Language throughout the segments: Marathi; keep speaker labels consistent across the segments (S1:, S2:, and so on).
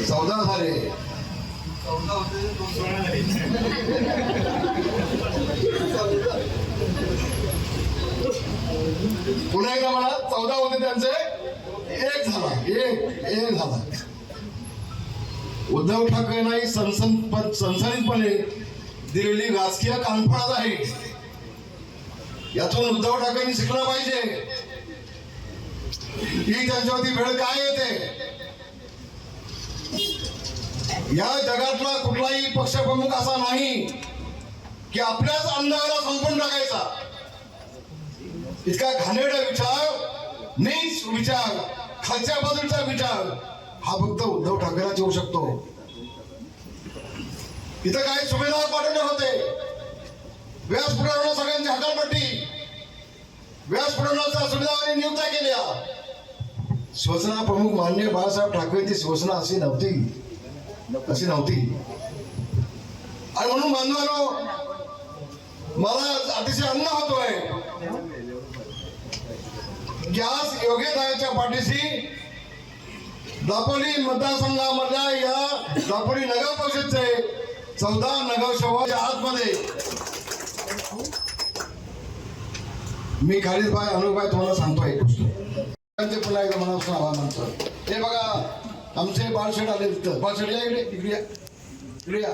S1: 14 झाले. पुन्हा एकदा मला 14 होते त्यांचे, एक झाला. उद्धव ठाकरेंनी सनसनीतपणे दिलेली राजकीय कानफळत आहे. यातून उद्धव ठाकरेंनी शिकलं पाहिजे ही त्यांच्यावरती वेळ काय येते. या जगातला कुठलाही पक्षप्रमुख असा नाही की आपल्याच आमदाराला संपून टाकायचा. इतका घाणेरडा विचार, नीच विचार, खालच्या बाजूचा विचार हा फक्त उद्धव ठाकरेंनाच येऊ शकतो. इथं काही सुभेदार पाठवले होते, व्यासपीठावर सगळ्यांची हकालपट्टी, व्यासपीठावरच्या सुभेदारांनी नियुक्त्या केल्या. शिवसेना प्रमुख माननीय बाळासाहेब ठाकरेंची शिवसेना अशी नव्हती. आणि म्हणून बांधवांनो, मला अतिशय आनंद होतोय की आज योगेदाराच्या पाठीशी दापोली मतदारसंघामधल्या या दापोली नगर परिषदचे 14 नगरसेवकांच्या आतमध्ये मी खालीदभाई अनुभाई तुम्हाला सांगतो एक गोष्ट. पुन्हा एकदा मनापासून आभार मानतो. हे बघा आमचे बाळशेठ आले, बाळशेठ या इकडे या.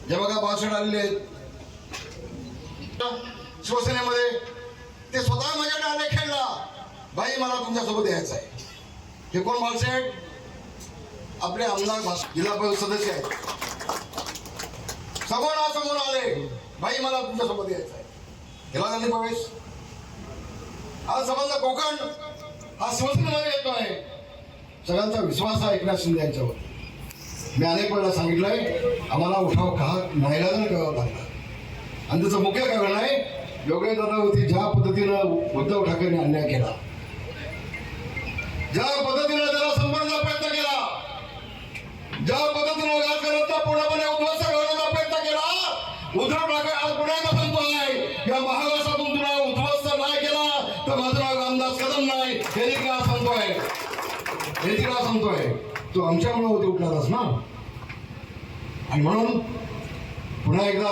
S1: हे बघा बाळशेठ आलेले आहेत शिवसेनेमध्ये. ते स्वतः माझ्याकडे आले खेळला, भाई मला तुमच्यासोबत यायचं आहे. हे कोण बाळशेठ? आपले आमदार जिल्हा परिषद सदस्य आहेत. समोर आले, भाई मला तुमच्यासोबत यायचं आहे. गेला त्यांनी प्रवेश. हा संबंध कोकण हा शिवसेनेमध्ये येतोय. सगळ्यांचा विश्वास आहे एकनाथ शिंदे यांच्यावर. मी अनेक वेळा सांगितलंय आम्हाला उठाव का नाईलाजाने करावा लागला. आणि त्याचं मुख्य कारण आहे योगेश दादावरती ज्या पद्धतीनं उद्धव ठाकरेंनी अन्याय केला, ज्या पद्धतीनं त्याला संपवण्याचा प्रयत्न केला, ज्या पद्धतीनं राजकारणाचा पूर्णपणे उद्ध्वस्त करण्याचा प्रयत्न केला. उद्धव ठाकरे आज पुन्हा एकदा सांगतोय या महाराष्ट्रातून तुला उद्ध्वस्त नाही केला तर माझं नाव रामदास कदम नाही. हे तिला सांगतोय तो आमच्यामुळे होते उठणारच ना. आणि म्हणून पुन्हा एकदा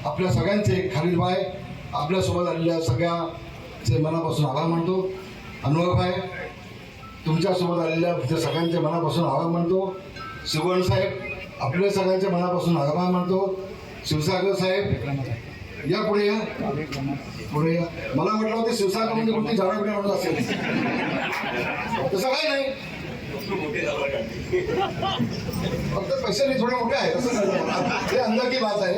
S1: आपल्या सगळ्यांचे खालीदभाई आपल्यासोबत आलेल्या सगळ्याचे मनापासून आभार मानतो. अनुभवभाई तुमच्यासोबत आलेल्या सगळ्यांचे मनापासून आभार मानतो. सुगण साहेब आपल्या सगळ्यांचे मनापासून आभार मानतो. शिवसागर साहेब या पुढे या. मला म्हटलं होतं शिवसागर म्हणजे कुठली झाडं म्हणून असेल, तसं काही नाही. फक्त पैशाने थोडे मोठे आहे हे अंदाजी बात आहे.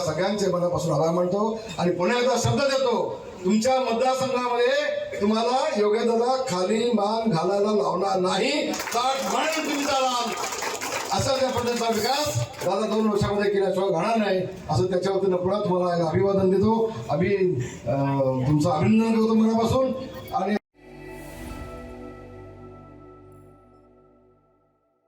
S1: सगळ्यांचे मनापासून आभार मानतो. आणि पुन्हा एकदा शब्द देतो, तुमच्या मतदारसंघामध्ये तुम्हाला योगेशदादा खाली मान घालायला लावणार नाही. ताट म्हणून तुम्ही चालाल. असा त्या पद्धतीचा विकास दादा 2 वर्षामध्ये केल्याशिवाय घडणार नाही. असं त्याच्या वतीनं पुन्हा तुम्हाला अभिवादन देतो. तुमचं अभिनंदन करतो मनापासून. आणि